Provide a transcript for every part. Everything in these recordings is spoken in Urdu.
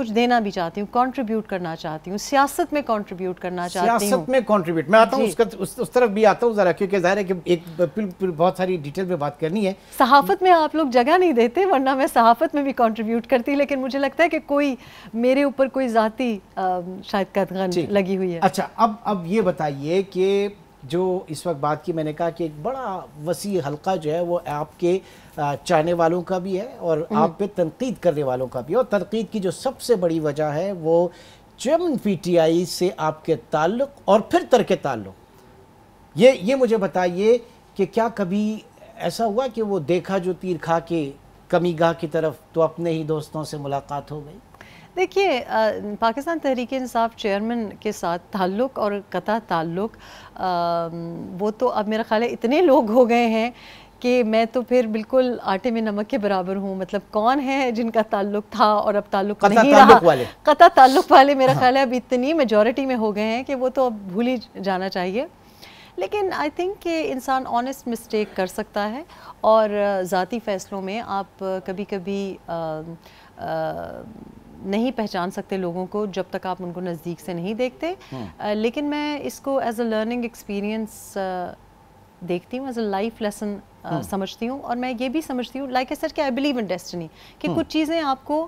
کچھ دینا بھی چاہتی ہوں, کنٹریبیوٹ کرنا چاہتی ہوں, سیاست میں کنٹریبیوٹ کرنا چاہتی ہوں. سیاست میں کنٹریبیوٹ میں آتا ہوں, اس طرف بھی آتا ہوں ذرا, کیونکہ ظاہر ہے کہ ایک بہت ساری ڈیٹیل میں بات کرنی ہے. صحافت میں آپ لوگ جگہ نہیں دیتے, ورنہ میں صحافت میں بھی کنٹریبیوٹ کرتی, لیکن مجھے لگتا ہے کہ کوئی میرے اوپر کوئی ذاتی شاید قدغن لگی ہوئی ہے. اچھا, اب یہ بتائیے کہ جو اس وقت بات کی میں نے کہا کہ ایک بڑا وسیع حلقہ جو ہے وہ آپ کے چاہنے والوں کا بھی ہے اور آپ پہ تنقید کرنے والوں کا بھی ہے, اور تنقید کی جو سب سے بڑی وجہ ہے وہ چیئرمین پی ٹی آئی سے آپ کے تعلق اور پھر ترک تعلق. یہ مجھے بتائیے کہ کیا کبھی ایسا ہوا کہ وہ دیکھا جو تیر کھا کے کمی گاہ کی طرف تو اپنے ہی دوستوں سے ملاقات ہو گئی؟ دیکھیے, پاکستان تحریک انصاف چیئرمین کے ساتھ تعلق اور قطع تعلق وہ تو اب میرا خیال ہے اتنے لوگ ہو گئے ہیں کہ میں تو پھر بالکل آٹے میں نمک کے برابر ہوں. مطلب کون ہے جن کا تعلق تھا اور اب تعلق نہیں رہا؟ قطع تعلق والے میرا خیال ہے اب اتنی میجورٹی میں ہو گئے ہیں کہ وہ تو اب بھول ہی جانا چاہیے. لیکن آئی تھنک کہ انسان آنیسٹ مسٹیک کر سکتا ہے, اور ذاتی فیصلوں میں آپ کبھی کبھی نہیں پہچان سکتے لوگوں کو جب تک آپ ان کو نزدیک سے نہیں دیکھتے. لیکن میں اس کو ایز اے لرننگ ایکسپیرینس دیکھتی ہوں, ایز اے لائف لیسن سمجھتی ہوں, اور میں یہ بھی سمجھتی ہوں لائک اے سر کہ آئی بلیو ان ڈیسٹنی, کہ کچھ چیزیں آپ کو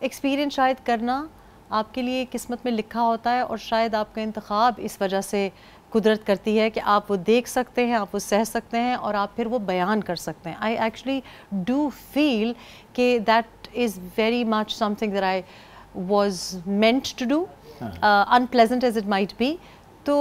ایکسپیرینس شاید کرنا آپ کے لیے قسمت میں لکھا ہوتا ہے, اور شاید آپ کا انتخاب اس وجہ سے قدرت کرتی ہے کہ آپ وہ دیکھ سکتے ہیں, آپ وہ سہ سکتے ہیں, اور آپ پھر وہ بیان کر سکتے ہیں. آئی ایکچولی ڈو فیل کہ that is very much something that I was meant to do, unpleasant as it might be. تو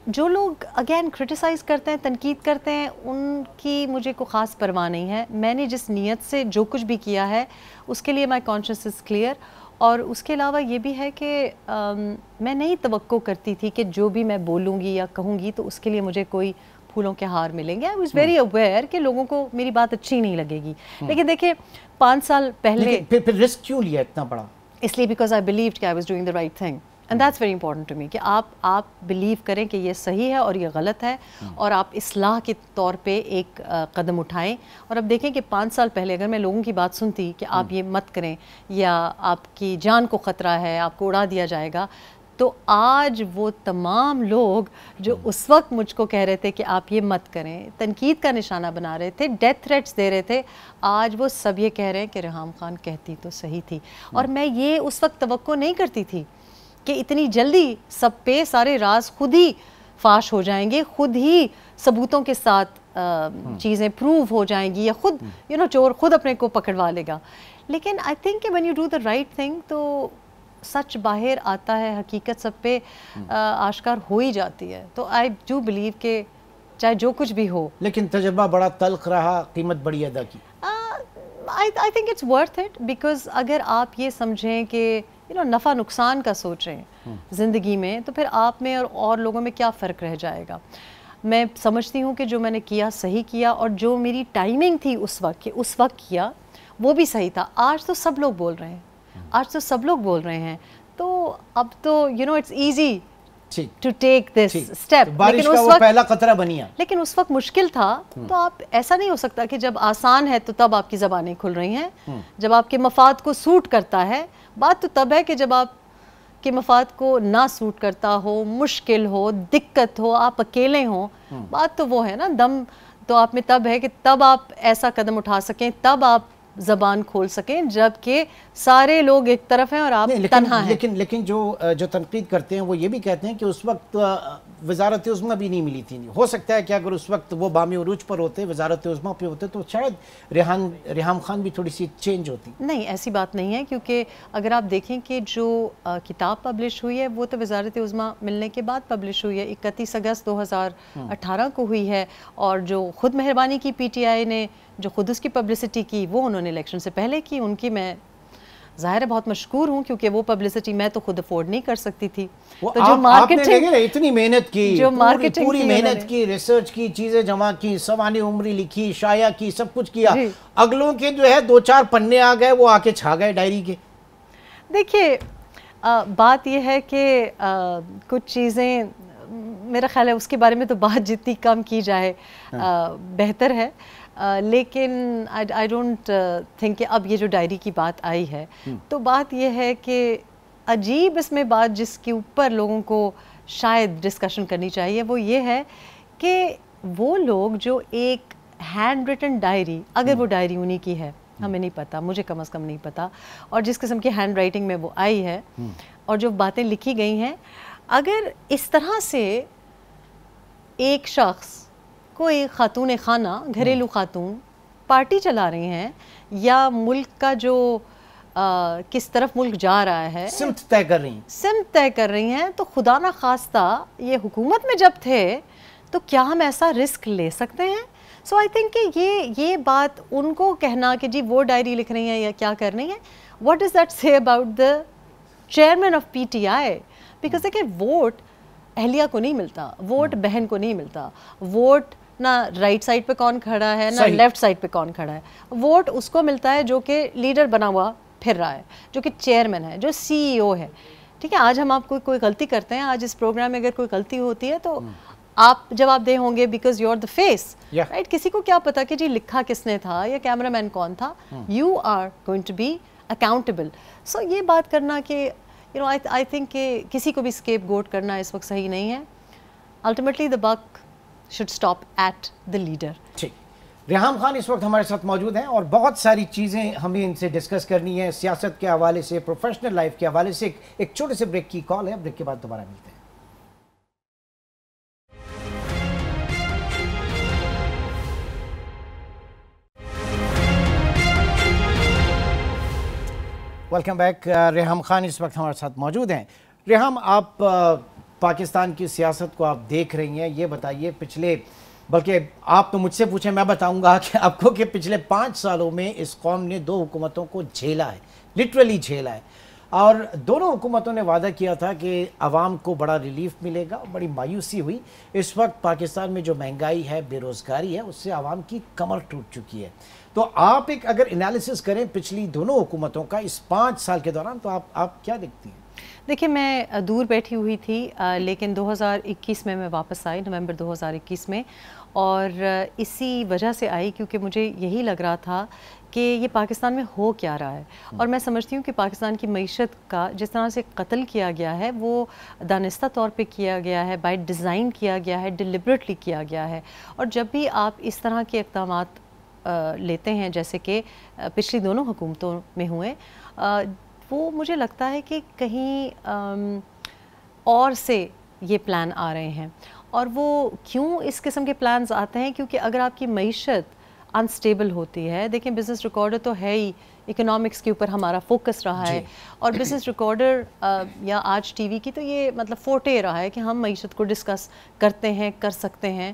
جو لوگ اگین کرٹیسائز کرتے ہیں, تنقید کرتے ہیں, ان کی مجھے کوئی خاص پرواہ نہیں ہے. میں نے جس نیت سے جو کچھ بھی کیا ہے اس کے لیے my conscience is clear. اور اس کے علاوہ یہ بھی ہے کہ میں نہیں توقع کرتی تھی کہ جو بھی میں بولوں گی یا کہوں گی تو اس کے لیے مجھے کوئی پھولوں کے ہار ملیں گے. I was very aware کہ لوگوں کو میری بات اچھی نہیں لگے گی. لیکن دیکھیں 5 سال پہلے پھر رسک کیوں لیا اتنا بڑا؟ اس لیے بیکاز آئی بلیوڈ کہ I was doing the right thing, and that's very important to me کہ آپ بلیو کریں کہ یہ صحیح ہے اور یہ غلط ہے, اور آپ اصلاح کے طور پہ ایک قدم اٹھائیں. اور اب دیکھیں کہ 5 سال پہلے اگر میں لوگوں کی بات سنتی کہ آپ یہ مت کریں یا آپ کی جان کو خطرہ ہے, آپ کو اڑا دیا جائے گا, تو آج وہ تمام لوگ جو اس وقت مجھ کو کہہ رہے تھے کہ آپ یہ مت کریں, تنقید کا نشانہ بنا رہے تھے, ڈیتھ تھریٹس دے رہے تھے, آج وہ سب یہ کہہ رہے ہیں کہ ریحام خان کہتی تو صحیح تھی. اور میں یہ اس وقت توقع نہیں کرتی تھی کہ اتنی جلدی سب پہ سارے راز خود ہی فاش ہو جائیں گے, خود ہی ثبوتوں کے ساتھ چیزیں پروو ہو جائیں گی, یا خود چور خود اپنے کو پکڑوا لے گا. لیکن آئی تھنک کہ when you do the right thing تو سچ باہر آتا ہے, حقیقت سب پہ آشکار ہو ہی جاتی ہے. تو آئی ڈو بلیو کہ چاہے جو کچھ بھی ہو. لیکن تجربہ بڑا تلخ رہا, قیمت بڑی ادا کی. I think it's worth it, because اگر آپ یہ سمجھیں کہ نفع نقصان کا سوچیں زندگی میں, تو پھر آپ میں اور لوگوں میں کیا فرق رہ جائے گا. میں سمجھتی ہوں کہ جو میں نے کیا صحیح کیا, اور جو میری ٹائمنگ تھی اس وقت کہ اس وقت کیا وہ بھی صحیح تھا. آج تو سب لوگ بول رہے ہیں, آج تو سب لوگ بول رہے ہیں, تو اب تو it's easy to take this step. بارش کا وہ پہلا قطرہ بنیا, لیکن اس وقت مشکل تھا. تو آپ ایسا نہیں ہو سکتا کہ جب آسان ہے تو تب آپ کی زبانیں کھل رہی ہیں, جب آپ کے مفاد کو سوٹ کرتا ہے. بات تو تب ہے کہ جب آپ کے مفاد کو نہ سوٹ کرتا ہو, مشکل ہو, دقت ہو, آپ اکیلے ہوں. بات تو وہ ہے نا, دم تو آپ میں تب ہے کہ تب آپ ایسا قدم اٹھا سکیں, تب آپ زبان کھول سکیں, جبکہ سارے لوگ ایک طرف ہیں اور آپ تنہا ہیں. لیکن جو تنقید کرتے ہیں وہ یہ بھی کہتے ہیں کہ اس وقت وزارت عظمیٰ بھی نہیں ملی تھی. ہو سکتا ہے کہ اگر اس وقت وہ بام عروج پر ہوتے, وزارت عظمیٰ پہ ہوتے, تو شاید ریحام خان بھی تھوڑی سی چینج ہوتی. نہیں, ایسی بات نہیں ہے, کیونکہ اگر آپ دیکھیں کہ جو کتاب پبلش ہوئی ہے وہ تو وزارت عظمیٰ ملنے کے بعد پبلش ہوئی ہے, 31 اگست 2018 کو ہوئی ہے. اور جو خود مہربانی کی پی ٹی آئی نے, جو خود اس کی پبلسٹی کی, وہ انہوں نے الیکشن سے پہلے کی. ان کی میں ظاہر ہے بہت مشکور ہوں, کیونکہ وہ پبلسٹی میں تو خود افورڈ نہیں کر سکتی تھی. تو جو مارکیٹنگ اتنی محنت کی, جو مارکیٹنگ پوری محنت کی, ریسرچ کی, چیزیں جمع کی, سوانح عمری لکھی, شائع کی, سب کچھ کیا, اگلوں کے جو ہے 2-4 پنے آ گئے, وہ آ کے چھا گئے ڈائری کے. دیکھیے بات یہ ہے کہ کچھ چیزیں میرا خیال ہے اس کے بارے میں تو بات جتنی کم کی جائے بہتر ہے. لیکن آئی ڈونٹ تھنک کہ اب یہ جو ڈائری کی بات آئی ہے تو بات یہ ہے کہ عجیب اس میں بات جس کے اوپر لوگوں کو شاید ڈسکشن کرنی چاہیے وہ یہ ہے کہ وہ لوگ جو ایک ہینڈ ریٹن ڈائری, اگر وہ ڈائری انہی کی ہے, ہمیں نہیں پتا, مجھے کم از کم نہیں پتا, اور جس قسم کی ہینڈ رائٹنگ میں وہ آئی ہے اور جو باتیں لکھی گئی ہیں, اگر اس طرح سے ایک شخص, کوئی خاتون خانہ, گھریلو خاتون پارٹی چلا رہی ہیں یا ملک کا جو کس طرف ملک جا رہا ہے سمت طے کر رہی ہیں, تو خدا نہ خواستہ یہ حکومت میں جب تھے تو کیا ہم ایسا رسک لے سکتے ہیں؟ سو آئی تھنک کہ یہ بات ان کو کہنا کہ جی وہ ڈائری لکھ رہی ہیں یا کیا کر رہی ہیں, واٹ ڈز دیٹ سے about the chairman of P T I? Because دیکھیں ووٹ اہلیہ کو نہیں ملتا, ووٹ بہن کو نہیں ملتا, ووٹ نہ رائٹ سائڈ پہ کون کھڑا ہے نہ لیفٹ سائڈ پہ کون کھڑا ہے, ووٹ اس کو ملتا ہے جو کہ لیڈر بنا ہوا پھر رہا ہے, جو کہ چیئرمین ہے, جو سی ای او ہے. ٹھیک ہے, آج ہم آپ کو کوئی غلطی کرتے ہیں, آج اس پروگرام میں اگر کوئی غلطی ہوتی ہے تو آپ جواب دہ ہوں گے because you are the face, right. کسی کو کیا پتا کہ جی لکھا کس نے تھا یا کیمرہ مین کون تھا, you are going to be accountable. So یہ بات کرنا کہ آئی تھنک کہ کسی کو بھی اسکیپ گوٹ کرنا اس وقت صحیح نہیں ہے. Ultimately the book should stop at the leader. ٹھیک, ریحام خان اس وقت ہمارے ساتھ موجود ہیں اور بہت ساری چیزیں ہمیں ان سے ڈسکس کرنی ہے, سیاست کے حوالے سے, پروفیشنل لائف کے حوالے سے. ایک چھوٹے سے بریک کی کال ہے, بریک کے بعد دوبارہ ملتے ہیں. Welcome back. ریحام خان اس وقت ہمارے ساتھ موجود ہیں. ریحام, آپ پاکستان کی سیاست کو آپ دیکھ رہی ہیں, یہ بتائیے پچھلے, بلکہ آپ تو مجھ سے پوچھیں میں بتاؤں گا کہ آپ کو کہ پچھلے 5 سالوں میں اس قوم نے 2 حکومتوں کو جھیلا ہے, لٹرلی جھیلا ہے, اور دونوں حکومتوں نے وعدہ کیا تھا کہ عوام کو بڑا ریلیف ملے گا. بڑی مایوسی ہوئی. اس وقت پاکستان میں جو مہنگائی ہے, بے روزگاری ہے, اس سے عوام کی کمر ٹوٹ چکی ہے. تو آپ ایک اگر انالیسس کریں پچھلی دونوں حکومتوں کا اس 5 سال کے دوران, تو آپ کیا دیکھتی ہیں؟ دیکھیں, میں دور بیٹھی ہوئی تھی لیکن 2021 میں واپس آئی, نومبر 2021 میں, اور اسی وجہ سے آئی کیونکہ مجھے یہی لگ رہا تھا کہ یہ پاکستان میں ہو کیا رہا ہے. اور میں سمجھتی ہوں کہ پاکستان کی معیشت کا جس طرح سے قتل کیا گیا ہے وہ دانستہ طور پہ کیا گیا ہے, بائی ڈیزائن کیا گیا ہے, ڈیلیبریٹلی کیا گیا ہے. اور جب بھی آپ اس طرح کے اقدامات لیتے ہیں جیسے کہ پچھلی دونوں حکومتوں میں ہوئے, وہ مجھے لگتا ہے کہ کہیں اور سے یہ پلان آ رہے ہیں. اور وہ کیوں اس قسم کے پلانز آتے ہیں؟ کیونکہ اگر آپ کی معیشت انسٹیبل ہوتی ہے, دیکھیں بزنس ریکارڈر تو ہے ہی, اکنامکس کے اوپر ہمارا فوکس رہا ہے, اور بزنس ریکارڈر یا آج ٹی وی کی تو یہ مطلب فوٹے رہا ہے کہ ہم معیشت کو ڈسکس کرتے ہیں, کر سکتے ہیں.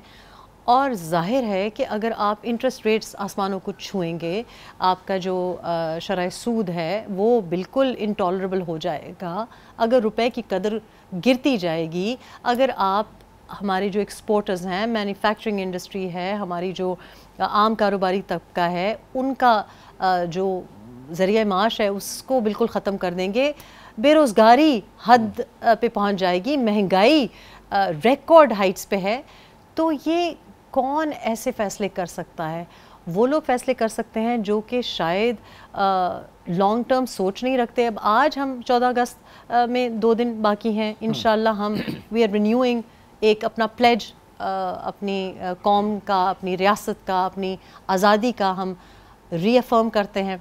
اور ظاہر ہے کہ اگر آپ انٹرسٹ ریٹس آسمانوں کو چھوئیں گے, آپ کا جو شرح سود ہے وہ بالکل انٹالریبل ہو جائے گا. اگر روپے کی قدر گرتی جائے گی, اگر آپ ہمارے جو ایکسپورٹرز ہیں, مینوفیکچرنگ انڈسٹری ہے, ہماری جو عام کاروباری طبقہ ہے, ان کا جو ذریعہ معاش ہے اس کو بالکل ختم کر دیں گے, بے روزگاری حد پہ پہنچ جائے گی, مہنگائی ریکارڈ ہائٹس پہ ہے, تو یہ کون ایسے فیصلے کر سکتا ہے؟ وہ لوگ فیصلے کر سکتے ہیں جو کہ شاید لانگ ٹرم سوچ نہیں رکھتے. اب آج ہم 14 اگست میں 2 دن باقی ہیں, انشاءاللہ ہم وی آر رینیوئنگ ایک اپنا پلیج, اپنی قوم کا, اپنی ریاست کا, اپنی آزادی کا ہم ری افرم کرتے ہیں.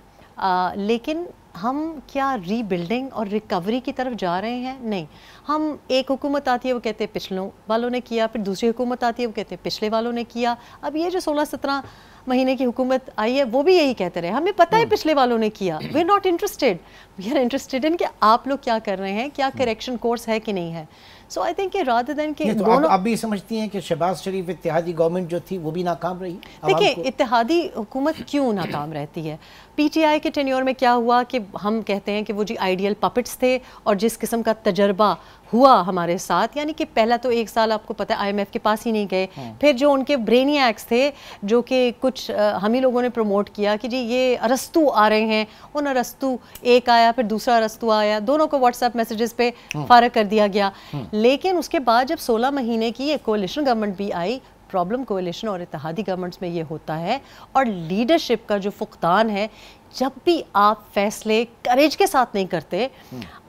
لیکن ہم کیا ری بلڈنگ اور ریکوری کی طرف جا رہے ہیں؟ نہیں. ہم ایک حکومت آتی ہے وہ کہتے ہیں پچھلوں والوں نے کیا, پھر دوسری حکومت آتی ہے وہ کہتے ہیں پچھلے والوں نے کیا. اب یہ جو 16-17 مہینے کی حکومت آئی ہے وہ بھی یہی کہتے رہے, ہمیں پتہ ہے پچھلے والوں نے کیا, we are not interested, we are interested in کہ آپ لوگ کیا کر رہے ہیں, کیا کریکشن کورس ہے کہ نہیں ہے. سو آئی تھنک کہ رادر دین کہ دونوں, آپ بھی سمجھتی ہیں کہ شہباز شریف اتحادی گورنمنٹ جو تھی وہ بھی ناکام رہی؟ دیکھیں اتحادی حکومت کیوں ناکام رہتی ہے؟ پی ٹی آئی کے ٹینیور میں کیا ہوا کہ ہم کہتے ہیں کہ وہ جی آئیڈیل پپٹس تھے, اور جس قسم کا تجربہ ہوا ہمارے ساتھ, یعنی کہ پہلا تو 1 سال آپ کو پتہ ہے IMF کے پاس ہی نہیں گئے, پھر جو ان کے برینی ایکس تھے جو کہ کچھ ہم ہی لوگوں نے پروموٹ کیا کہ جی یہ ارسطو آ رہے ہیں, ان ارسطو ایک آیا, پھر دوسرا ارسطو آیا, دونوں کو واٹس ایپ میسیجز پہ فارغ کر دیا گیا. لیکن اس کے بعد جب 16 مہینے کی ایک کولیشن گورنمنٹ بھی آئی, پرابلم کولیشن اور اتحادی گورنمنٹس میں یہ ہوتا ہے, اور لیڈرشپ کا جو فقدان ہے, جب بھی آپ فیصلے کریج کے ساتھ نہیں کرتے,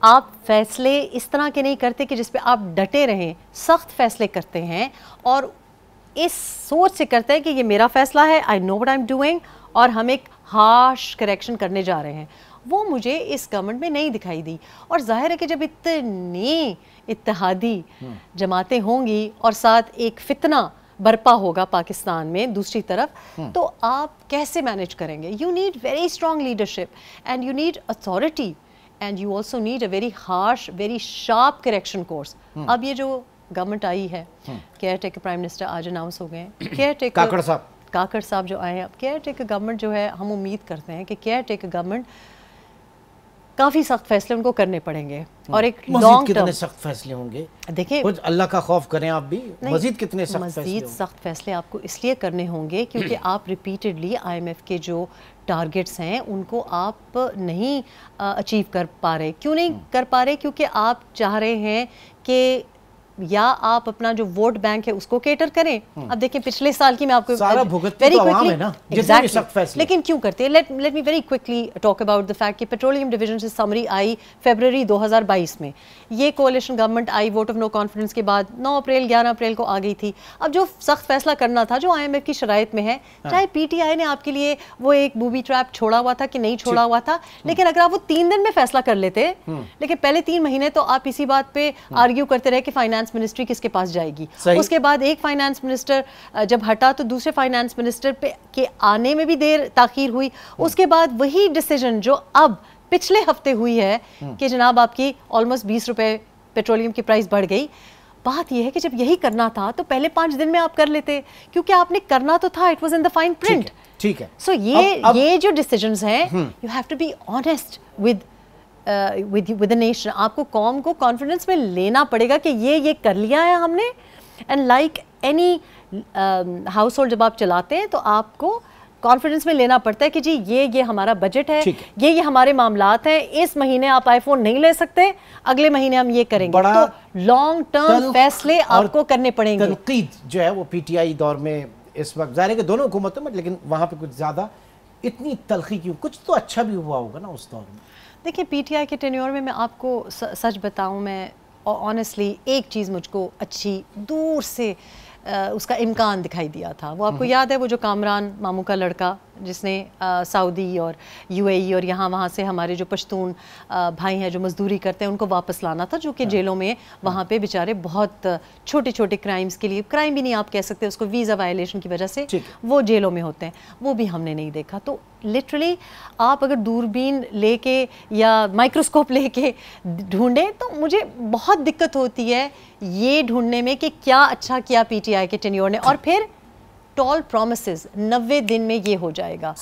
آپ فیصلے اس طرح کے نہیں کرتے کہ جس پہ آپ ڈٹے رہیں, سخت فیصلے کرتے ہیں اور اس سوچ سے کرتے ہیں کہ یہ میرا فیصلہ ہے, I know what I am doing, اور ہم ایک ہارش کریکشن کرنے جا رہے ہیں, وہ مجھے اس گورنمنٹ میں نہیں دکھائی دی. اور ظاہر ہے کہ جب اتنی اتحادی جماعتیں ہوں گی اور ساتھ ایک فتنہ برپا ہوگا پاکستان میں دوسری طرف, تو آپ کیسے مینیج کریں گے؟ You need very strong leadership and you need authority and you also need a very harsh very sharp correction course. اب یہ جو گورنمنٹ آئی ہے, کیئر ٹیکر پرائم منسٹر آج اناؤنس ہو گئے ہیں, کیئر ٹیکر کاکڑ صاحب جو آئے ہیں, اب کیئر ٹیکر گورنمنٹ جو ہے, ہم امید کرتے ہیں کہ کیئر ٹیکر گورنمنٹ کافی سخت فیصلے ان کو کرنے پڑیں گے, اور ایک لانگ ٹرم کتنے سخت فیصلے ہوں گے, دیکھیں کچھ اللہ کا خوف کریں آپ بھی, مزید کتنے سخت فیصلے آپ کو اس لیے کرنے ہوں گے کیونکہ آپ ریپیٹڈلی آئی ایم ایف کے جو ٹارگٹس ہیں ان کو آپ نہیں اچیو کر پا رہے. کیوں نہیں کر پا رہے؟ کیونکہ آپ چاہ رہے ہیں کہ یا آپ اپنا جو ووٹ بینک ہے اس کو کیٹر کریں. اب دیکھیں پچھلے سال کی میں آپ کو ویری کوئکلی, لیکن کیوں کرتے ہیں؟ Let me very quickly talk about the fact کہ پیٹرولیم ڈویژن سے سمری آئی فیبرری 2022 میں, یہ کولیشن گورنمنٹ آئی ووٹ آف نو کانفیڈنس کے بعد 9 اپریل 11 اپریل کو آ گئی تھی. اب جو سخت فیصلہ کرنا تھا جو آئی ایم ایف کی شرائط میں ہے, چاہے پی ٹی آئی نے آپ کے لیے وہ ایک بوبی ٹریپ چھوڑا ہوا تھا کہ نہیں چھوڑا ہوا تھا, لیکن اگر آپ وہ 3 دن میں فیصلہ کر لیتے, لیکن پہلے 3 مہینے تو آپ اسی بات پہ آرگیو کرتے رہے کہ فائنانس منسٹری کس کے پاس جائے گی. اس کے بعد ایک فائنانس منسٹر جب ہٹا تو دوسرے فائنانس منسٹر پہ کے آنے میں بھی دیر تاخیر ہوئی. اس کے بعد وہی ڈیسیجن جو اب پچھلے ہفتے ہوئی ہے کہ جناب آپ کی آلموسٹ 20 روپے پیٹرولیم کی پرائس بڑھ گئی. بات یہ ہے کہ جب یہی کرنا تھا تو پہلے 5 دن میں آپ کر لیتے, کیونکہ آپ نے کرنا تو تھا, it was in the fine print. ٹھیک ہے, سو یہ جو ڈیسیجنز ہیں, you have to be honest with the nation. آپ کو قوم کو کانفیڈنس میں لینا پڑے گا کہ یہ کر لیا ہے ہم نے. And like any house hold جب آپ چلاتے ہیں تو آپ کو کانفیڈنس میں لینا پڑتا ہے کہ جی یہ ہمارا بجٹ ہے, یہ ہمارے معاملات ہیں, اس مہینے آپ آئی فون نہیں لے سکتے, اگلے مہینے ہم یہ کریں گے. تو لانگ ٹرم فیصلے آپ کو کرنے پڑیں گے. تنقید جو ہے وہ پی ٹی آئی دور میں اس وقت ظاہر ہے کہ دونوں حکومتوں میں, لیکن وہاں پہ کچھ زیادہ اتنی تلخی کیوں؟ کچھ تو اچھا بھی ہوا ہوگا نا اس دور میں. دیکھیں پی ٹی آئی کے ٹینیور میں آپ کو سچ بتاؤں, میں آنیسٹلی ایک چیز مجھ کو اچھی دور سے اس کا امکان دکھائی دیا تھا. وہ آپ کو یاد ہے وہ جو کامران ماموں کا لڑکا جس نے سعودی اور یو اے ای اور یہاں وہاں سے ہمارے جو پشتون بھائی ہیں جو مزدوری کرتے ہیں ان کو واپس لانا تھا, جو کہ جیلوں میں وہاں پہ بیچارے بہت چھوٹے چھوٹے کرائمز کے لیے, کرائم بھی نہیں آپ کہہ سکتے اس کو, ویزا وائلیشن کی وجہ سے وہ جیلوں میں ہوتے ہیں, وہ بھی ہم نے نہیں دیکھا. تو لٹرلی آپ اگر دوربین لے کے یا مائکروسکوپ لے کے ڈھونڈیں تو مجھے بہت دقت ہوتی ہے یہ ڈھونڈنے میں کہ کیا اچھا کیا پی ٹی آئی کے ٹینیور نے. اور پھر ٹال پرومسز 90 دن میں یہ ہو جائے گا.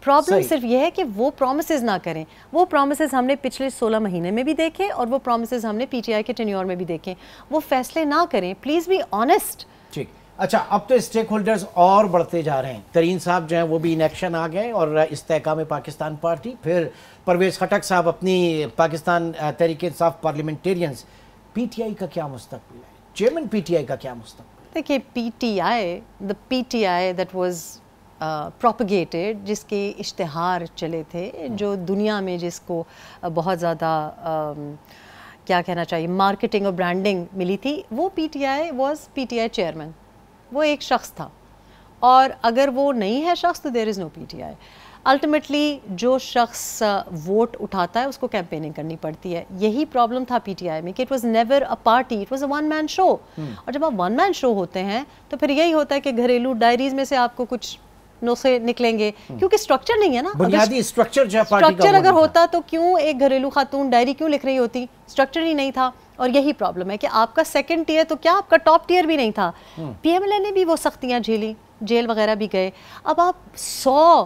پرابلم صرف یہ ہے کہ وہ پرومسز نہ کریں. وہ پرومسز ہم نے پچھلے 16 مہینے میں بھی دیکھے اور وہ پرومسز ہم نے پی ٹی آئی کے ٹینیور میں بھی دیکھے. وہ فیصلے نہ کریں, پلیز بی آنیسٹ. ٹھیک. اچھا, اب تو اسٹیک ہولڈرز اور بڑھتے جا رہے ہیں. ترین صاحب جو ہیں وہ بھی ان ایکشن آ گئے اور استحکام پاکستان پارٹی, پھر پرویز خٹک صاحب اپنی پاکستان تحریک انصاف پارلیمنٹیرینز. پی ٹی آئی کا کیا مستقبل ہے؟ چیئرمین پی ٹی آئی کا کیا مستقبل؟ دیکھیے P T I that was propagated, جس کے اشتہار چلے تھے, جو دنیا میں جس کو بہت زیادہ کیا کہنا چاہیے مارکیٹنگ اور برانڈنگ ملی تھی, وہ پی T I was P T I chairman. وہ ایک شخص تھا, اور اگر وہ نہیں ہے شخص تو دیر از نو پی ٹی آئی. الٹیمیٹلی جو شخص ووٹ اٹھاتا ہے اس کو کیمپیننگ کرنی پڑتی ہے. یہی پرابلم تھا پی ٹی آئی میں کہ it was never a party, it was a one man show. اور جب آپ ون مین شو ہوتے ہیں تو پھر یہی ہوتا ہے کہ گھریلو ڈائریز میں سے آپ کو کچھ نسخے نکلیں گے, کیونکہ اسٹرکچر نہیں ہے نا. بنیادی اسٹرکچر جو ہے پارٹی کا, اسٹرکچر اگر ہوتا تو کیوں ایک گھریلو خاتون ڈائری کیوں لکھ رہی ہوتی؟ اسٹرکچر ہی نہیں تھا. اور یہی پرابلم ہے کہ آپ کا سیکنڈ ٹیئر تو کیا آپ کا ٹاپ ٹیئر بھی نہیں تھا. پی ایم ایل اے نے بھی وہ سختیاں جھیلی, جیل وغیرہ بھی گئے. اب آپ 100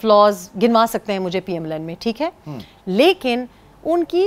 فلاز گنوا سکتے ہیں مجھے پی ایم ایل این میں, ٹھیک ہے, لیکن ان کی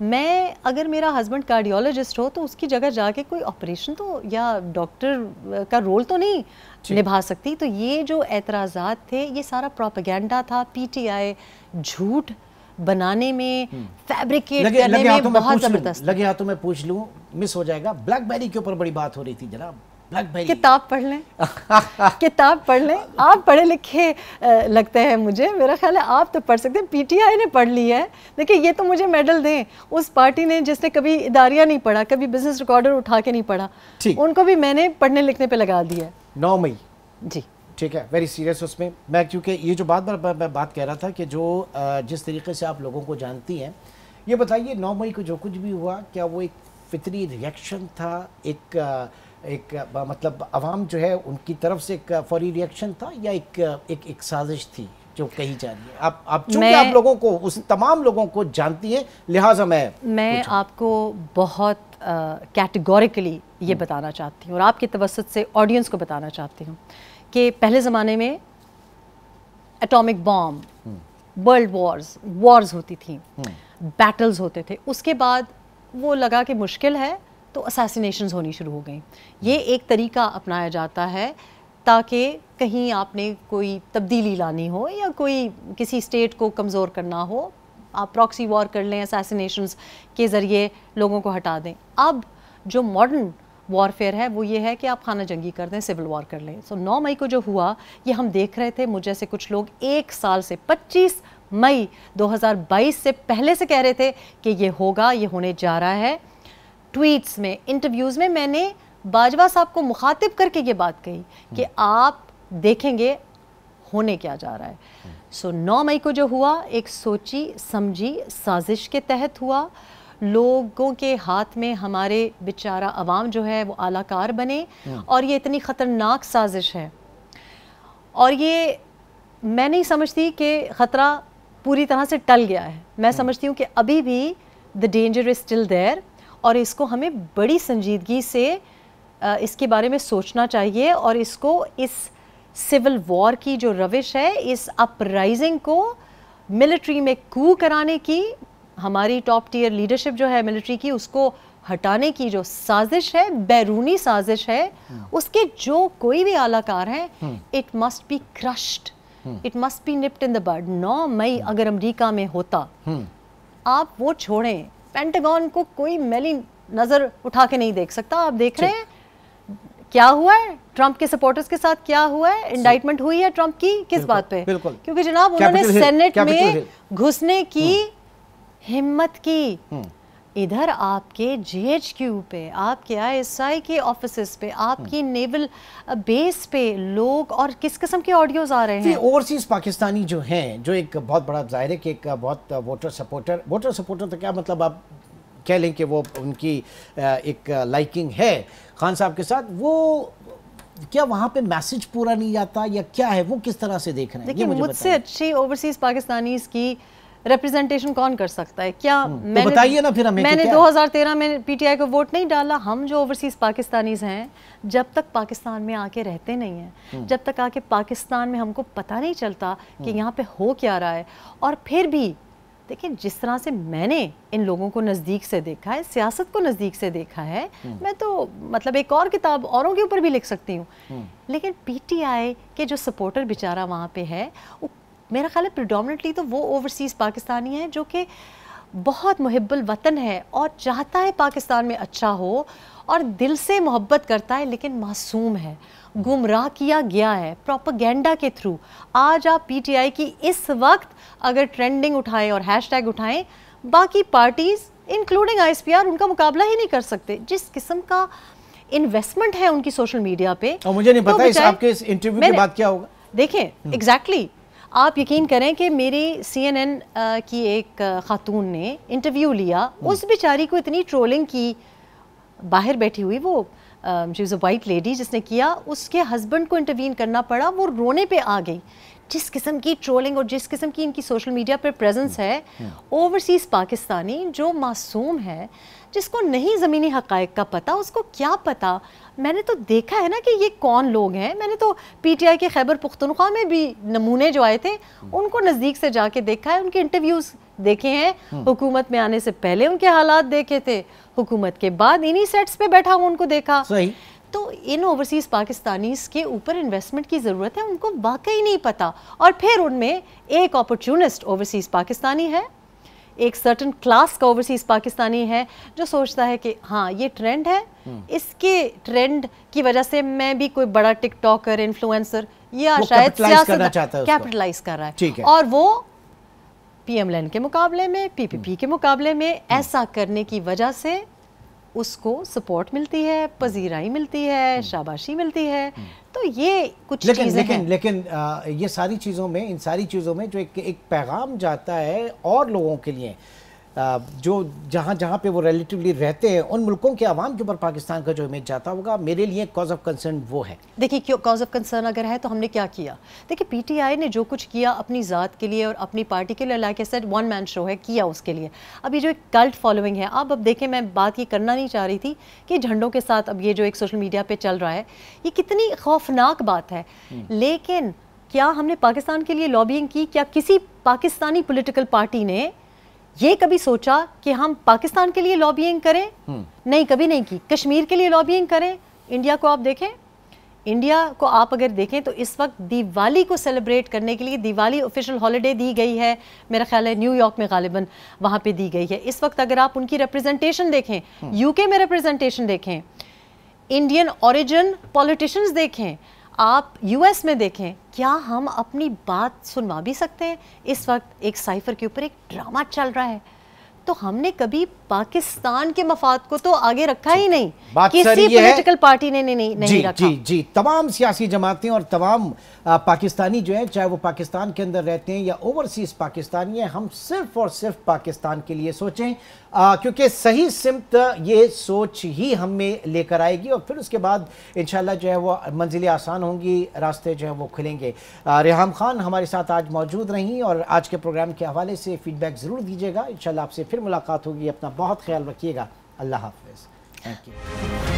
میں اگر میرا ہسبینڈ کارڈیولوجسٹ ہو تو اس کی جگہ جا کے کوئی آپریشن تو یا ڈاکٹر کا رول تو نہیں نبھا سکتی. تو یہ جو اعتراضات تھے یہ سارا پروپیگنڈا تھا, پی ٹی آئی جھوٹ بنانے میں, فیبریکیٹ کرنے میں بہت زبردست. لگے ہاتھوں میں پوچھ لوں, مس ہو جائے گا, بلیک بیری کے اوپر بڑی بات ہو رہی تھی جناب. بلیک بیری کتاب پڑھ لیں, کتاب پڑھ لیں. آپ پڑھے لکھے لگتے ہیں مجھے, میرا خیال ہے آپ تو پڑھ سکتے ہیں. پی ٹی آئی نے پڑھ لی ہے. دیکھیں یہ تو مجھے میڈل دیں اس پارٹی نے جس نے کبھی اداریہ نہیں پڑھا, کبھی بزنس ریکارڈر اٹھا کے نہیں پڑھا, ان کو بھی میں نے پڑھنے لکھنے پہ لگا دیا ہے. 9 مئی جی ٹھیک ہے, ویری سیریس اس میں کیونکہ یہ جو میں بات کہہ رہا تھا کہ جو جس طریقے سے آپ لوگوں کو جانتی ہیں, یہ بتائیے 9 مئی کو جو کچھ بھی ہوا کیا وہ ایک فطری ریئیکشن تھا, ایک مطلب عوام جو ہے ان کی طرف سے ایک فوری ریئیکشن تھا, یا ایک سازش تھی جو کہی جا رہی ہے؟ آپ چونکہ آپ لوگوں کو اس تمام لوگوں کو جانتی ہیں لہٰذا میں آپ کو بہت کیٹیگوریکلی یہ بتانا چاہتی ہوں اور آپ کے توسط سے آڈینس کو بتانا چاہتی ہوں کہ پہلے زمانے میں ایٹامک بام, ورلڈ وارز ہوتی تھیں, بیٹلز ہوتے تھے, اس کے بعد وہ لگا کہ مشکل ہے تو اسیسینیشنز ہونی شروع ہو گئیں. یہ ایک طریقہ اپنایا جاتا ہے تاکہ کہیں آپ نے کوئی تبدیلی لانی ہو یا کوئی کسی اسٹیٹ کو کمزور کرنا ہو, آپ پراکسی وار کر لیں, اسیسینیشنز کے ذریعے لوگوں کو ہٹا دیں. اب جو ماڈرن وارفیئر ہے وہ یہ ہے کہ آپ خانہ جنگی کر دیں, سول وار کر لیں. 9 مئی کو جو ہوا یہ ہم دیکھ رہے تھے, مجھ جیسے کچھ لوگ 1 سال سے 25 مئی 2022 سے پہلے سے کہہ رہے تھے کہ یہ ہوگا, یہ ہونے جا رہا ہے. ٹویٹس میں, انٹرویوز میں نے باجوہ صاحب کو مخاطب کر کے یہ بات کہی کہ آپ دیکھیں گے ہونے کیا جا رہا ہے. 9 مئی کو جو ہوا ایک سوچی سمجھی سازش کے تحت ہوا. لوگوں کے ہاتھ میں ہمارے بیچارہ عوام جو ہے وہ اعلی کار بنے, اور یہ اتنی خطرناک سازش ہے, اور یہ میں نہیں سمجھتی کہ خطرہ پوری طرح سے ٹل گیا ہے. میں سمجھتی ہوں کہ ابھی بھی the danger is still there, اور اس کو ہمیں بڑی سنجیدگی سے اس کے بارے میں سوچنا چاہیے, اور اس کو اس سول وار کی جو روش ہے, اس اپرائزنگ کو ملٹری میں کو کرانے کی, ہماری ٹاپ ٹیئر لیڈرشپ جو ہے ملٹری کی اس کو ہٹانے کی جو سازش ہے, بیرونی سازش ہے, اس کے جو کوئی بھی اعلیٰ کار ہیں, it must be crushed, it must be nipped in the bud. 9 مئی اگر امریکہ میں ہوتا, آپ وہ چھوڑیں, پینٹاگون کو کوئی میلی نظر اٹھا کے نہیں دیکھ سکتا. آپ دیکھ رہے ہیں کیا ہوا ہے ٹرمپ کے سپورٹرز کے ساتھ, کیا ہوا ہے, انڈائٹمنٹ ہوئی ہے ٹرمپ کی, کس بات پہ؟ کیونکہ جناب انہوں نے سینٹ میں گھسنے کی ہمت کی. ادھر آپ کے جی ایچ کیو پہ, آپ کے آئی ایس آئی کے آفیسز پہ, آپ کی نیول بیس پہ لوگ, اور کس قسم کے آڈیوز آ رہے ہیں. اوورسیز پاکستانی جو ہیں, جو ایک بہت بڑا ظاہر ہے کہ ایک بہت ووٹر سپورٹر تو کیا مطلب آپ کہہ لیں کہ وہ ان کی ایک لائکنگ ہے خان صاحب کے ساتھ, وہ کیا وہاں پہ میسج پورا نہیں جاتا یا کیا ہے, وہ کس طرح سے دیکھ رہے ہیں؟ دیکھیں مجھ سے اچھی اوورسیز پاکستانیز کی ریپریزنٹیشن کون کر سکتا ہے؟ کیا بتائیے نا پھر ہمیں. میں نے 2013 میں پی ٹی آئی کو ووٹ نہیں ڈالا. ہم جو اوورسیز پاکستانیز ہیں, جب تک پاکستان میں آ کے رہتے نہیں ہیں, جب تک آ کے پاکستان میں ہم کو پتہ نہیں چلتا کہ یہاں پہ ہو کیا رہا ہے, اور پھر بھی دیکھیں جس طرح سے میں نے ان لوگوں کو نزدیک سے دیکھا ہے, سیاست کو نزدیک سے دیکھا ہے, میں تو مطلب ایک اور کتاب اوروں کے اوپر بھی لکھ سکتی ہوں. لیکن پی ٹی آئی کے جو سپورٹر بیچارہ وہاں پہ ہے, میرا خیال ہے پریڈومنٹلی تو وہ اوورسیز پاکستانی ہیں جو کہ بہت محب الوطن ہے اور چاہتا ہے پاکستان میں اچھا ہو اور دل سے محبت کرتا ہے, لیکن معصوم ہے, گمراہ کیا گیا ہے پروپیگنڈا کے تھرو. آج آپ پی ٹی آئی کی اس وقت اگر ٹرینڈنگ اٹھائیں اور ہیش ٹیگ اٹھائیں, باقی parties including I S P R ان کا مقابلہ ہی نہیں کر سکتے. جس قسم کا انویسٹمنٹ ہے ان کی سوشل میڈیا پہ, اور مجھے نہیں پتا اس آپ کے اس انٹرویو کے بعد کیا ہوگا. دیکھیں ایگزیکٹلی آپ یقین کریں کہ میری سی این این کی ایک خاتون نے انٹرویو لیا, اس بیچاری کو اتنی ٹرولنگ کی, باہر بیٹھی ہوئی, وہ she was a white lady جس نے کیا, اس کے ہسبینڈ کو انٹروین کرنا پڑا, وہ رونے پہ آ گئی. جس قسم کی ٹرولنگ اور جس قسم کی ان کی سوشل میڈیا پہ پریزنس ہے, اوورسیز پاکستانی جو معصوم ہے, جس کو نہیں زمینی حقائق کا پتہ, اس کو کیا پتہ. میں نے تو دیکھا ہے نا کہ یہ کون لوگ ہیں. میں نے تو پی ٹی آئی کے خیبر پختونخوا میں بھی نمونے جو آئے تھے ان کو نزدیک سے جا کے دیکھا ہے, ان کے انٹرویوز دیکھے ہیں, حکومت میں آنے سے پہلے ان کے حالات دیکھے تھے, حکومت کے بعد انہی سیٹس پہ بیٹھا ہوں ان کو دیکھا. صحیح. تو ان اوورسیز پاکستانیز کے اوپر انویسٹمنٹ کی ضرورت ہے, ان کو واقعی نہیں پتا. اور پھر ان میں ایک اپرچونسٹ اوورسیز پاکستانی ہے, ایک سرٹن کلاس کا اوورسیز پاکستانی ہے جو سوچتا ہے کہ ہاں یہ ٹرینڈ ہے, اس کے ٹرینڈ کی وجہ سے میں بھی کوئی بڑا ٹک ٹاکر, انفلوئنسر یا شاید سیاست کیپٹلائز کر رہا ہے, اور وہ پی ایم لین کے مقابلے میں, پی پی پی کے مقابلے میں ایسا کرنے کی وجہ سے اس کو سپورٹ ملتی ہے, پذیرائی ملتی ہے, شاباشی ملتی ہے. تو یہ کچھ چیزیں ہیں. لیکن یہ ساری چیزوں میں, ان ساری چیزوں میں جو ایک پیغام جاتا ہے اور لوگوں کے لیے جو جہاں پہ وہ ریلیٹیولی رہتے ہیں, ان ملکوں کے عوام کے اوپر پاکستان کا جو امیج جاتا ہوگا, میرے لیے کاز آف کنسرن وہ ہے. دیکھیے کیوں کاز آف کنسرن اگر ہے تو ہم نے کیا کیا. دیکھیے پی ٹی آئی نے جو کچھ کیا اپنی ذات کے لیے اور اپنی پارٹی کے لیے, like a sad one man شو ہے, کیا اس کے لیے. اب یہ جو ایک کلٹ فالوئنگ ہے, اب دیکھیں میں بات یہ کرنا نہیں چاہ رہی تھی کہ جھنڈوں کے ساتھ اب یہ جو ایک سوشل میڈیا پہ چل رہا ہے, یہ کتنی خوفناک بات ہے. لیکن کیا ہم نے پاکستان کے لیے لابینگ کی؟ کیا کسی پاکستانی پولیٹیکل پارٹی نے یہ کبھی سوچا کہ ہم پاکستان کے لیے لابینگ کریں؟ نہیں, کبھی نہیں کی. کشمیر کے لیے لابینگ کریں. انڈیا کو آپ دیکھیں, انڈیا کو آپ اگر دیکھیں تو اس وقت دیوالی کو سیلیبریٹ کرنے کے لیے دیوالی آفیشیل ہالیڈے دی گئی ہے, میرا خیال ہے نیو یارک میں غالباً وہاں پہ دی گئی ہے. اس وقت اگر آپ ان کی ریپرزنٹیشن دیکھیں, یو کے میں ریپرزنٹیشن دیکھیں, انڈین اوریجن پولیٹیشنز دیکھیں, آپ یو ایس میں دیکھیں, کیا ہم اپنی بات سنوا بھی سکتے ہیں؟ اس وقت ایک سائفر کے اوپر ایک ڈرامہ چل رہا ہے, تو ہم نے کبھی پاکستان کے مفاد کو تو آگے رکھا ہی نہیں, کسی پولیٹیکل پارٹی نے نہیں رکھا. جی تمام سیاسی جماعتیں اور تمام پاکستانی جو ہیں, چاہے وہ پاکستان کے اندر رہتے ہیں یا اوورسیز پاکستانی ہیں, ہم صرف اور صرف پاکستان کے لیے سوچیں, کیونکہ صحیح سمت یہ سوچ ہی ہم میں لے کر آئے گی, اور پھر اس کے بعد انشاءاللہ جو ہے وہ منزلیں آسان ہوں گی, راستے جو ہیں وہ کھلیں گے. ریحام خان ہمارے ساتھ آج موجود رہیں, اور آج کے پروگرام کے حوالے سے فیڈ بیک ضرور دیجیے گا. انشاءاللہ آپ سے پھر ملاقات ہوگی. اپنا بہت خیال رکھیے گا. اللہ حافظ. Thank you.